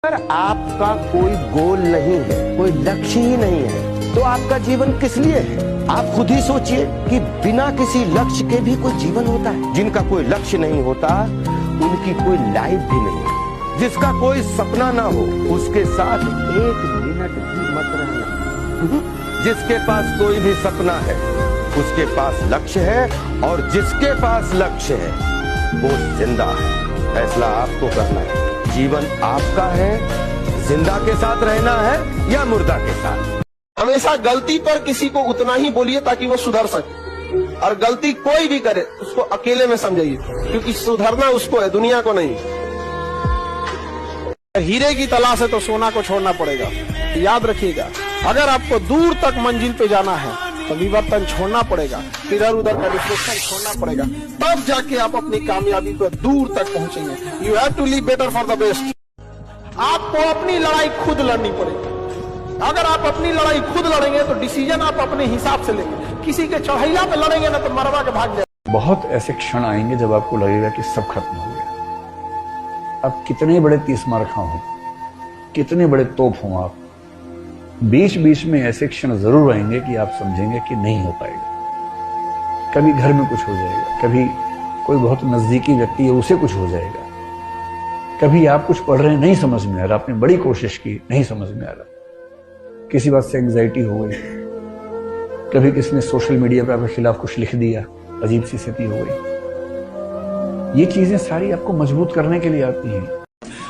अगर आपका कोई गोल नहीं है, कोई लक्ष्य ही नहीं है, तो आपका जीवन किस लिए है? आप खुद ही सोचिए कि बिना किसी लक्ष्य के भी कोई जीवन होता है। जिनका कोई लक्ष्य नहीं होता, उनकी कोई लाइफ भी नहीं है। जिसका कोई सपना ना हो, उसके साथ एक मिनट भी मत रहना। जिसके पास कोई भी सपना है, उसके पास लक्ष्य है, और जिसके पास लक्ष्य है, वो जिंदा है। फैसला आपको करना है। जीवन आपका है, जिंदा के साथ रहना है या मुर्दा के साथ। हमेशा गलती पर किसी को उतना ही बोलिए ताकि वो सुधर सके, और गलती कोई भी करे उसको अकेले में समझिए, क्योंकि सुधरना उसको है, दुनिया को नहीं। हीरे की तलाश है तो सोना को छोड़ना पड़ेगा। याद रखिएगा, अगर आपको दूर तक मंजिल पे जाना है तो विवर्तन छोड़ना पड़ेगा, इधर उधर का डिस्ट्रैक्शन छोड़ना पड़ेगा, तब जाके आप अपनी कामयाबी पर दूर तक पहुंचेंगे। You have to live better for the best. आपको अपनी लड़ाई खुद लड़नी पड़ेगी। अगर आप अपनी लड़ाई खुद लड़ेंगे तो डिसीजन आप अपने हिसाब से लेंगे। किसी के चढ़ैला पे लड़ेंगे ना तो मरवा के भाग जाएंगे। बहुत ऐसे क्षण आएंगे जब आपको लगेगा कि सब खत्म हो गया। अब कितने बड़े 30 मार्का हो, कितने बड़े तोप हों, आप बीच बीच में ऐसे क्षण जरूर आएंगे कि आप समझेंगे कि नहीं हो पाएगा। कभी घर में कुछ हो जाएगा, कभी कोई बहुत नजदीकी व्यक्ति है उसे कुछ हो जाएगा, कभी आप कुछ पढ़ रहे हैं नहीं समझ में आ रहा, आपने बड़ी कोशिश की नहीं समझ में आ रहा, किसी बात से एंग्जाइटी हो गई, कभी किसी ने सोशल मीडिया पे आपके खिलाफ कुछ लिख दिया, अजीब सी स्थिति हो गई। ये चीजें सारी आपको मजबूत करने के लिए आती हैं।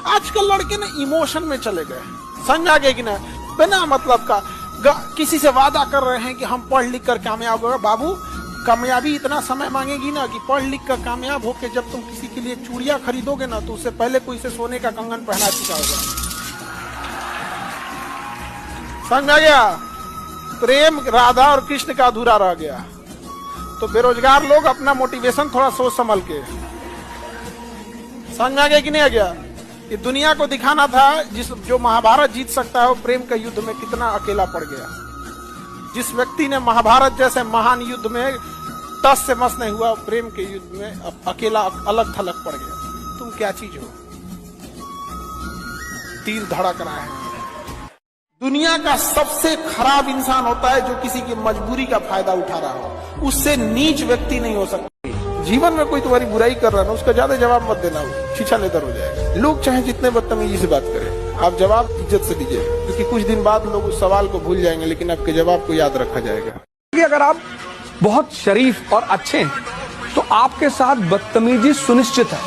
आजकल लड़के ना इमोशन में चले गए, समझ आ गए कि ना, बिना मतलब का किसी से वादा कर रहे हैं कि हम पढ़ लिख कर कामयाब होगा। बाबू, कामयाबी इतना समय मांगेगी ना कि पढ़ लिख कर कामयाब होके जब तुम किसी के लिए चूड़ियां खरीदोगे ना तो उससे पहले कोई से सोने का कंगन पहना चुका होगा। समझ आ गया? प्रेम राधा और कृष्ण का अधूरा रह गया। तो बेरोजगार लोग अपना मोटिवेशन थोड़ा सोच संभल के, समझ आ गया कि नहीं आ गया? ये दुनिया को दिखाना था जो महाभारत जीत सकता है वो प्रेम के युद्ध में कितना अकेला पड़ गया। जिस व्यक्ति ने महाभारत जैसे महान युद्ध में टस से मस नहीं हुआ, प्रेम के युद्ध में अब अकेला अलग थलग पड़ गया। तुम क्या चीज हो? दिल धड़क रहा है। दुनिया का सबसे खराब इंसान होता है जो किसी की मजबूरी का फायदा उठा रहा हो। उससे नीच व्यक्ति नहीं हो सकता। जीवन में कोई तुम्हारी बुराई कर रहा है ना, उसका ज्यादा जवाब मत देना, छीछा लेतर हो जाएगा। लोग चाहे जितने बदतमीजी से बात करें, आप जवाब इज्जत से दीजिए, क्योंकि कुछ दिन बाद लोग उस सवाल को भूल जाएंगे, लेकिन आपके जवाब को याद रखा जाएगा। अगर आप बहुत शरीफ और अच्छे हैं तो आपके साथ बदतमीजी सुनिश्चित है।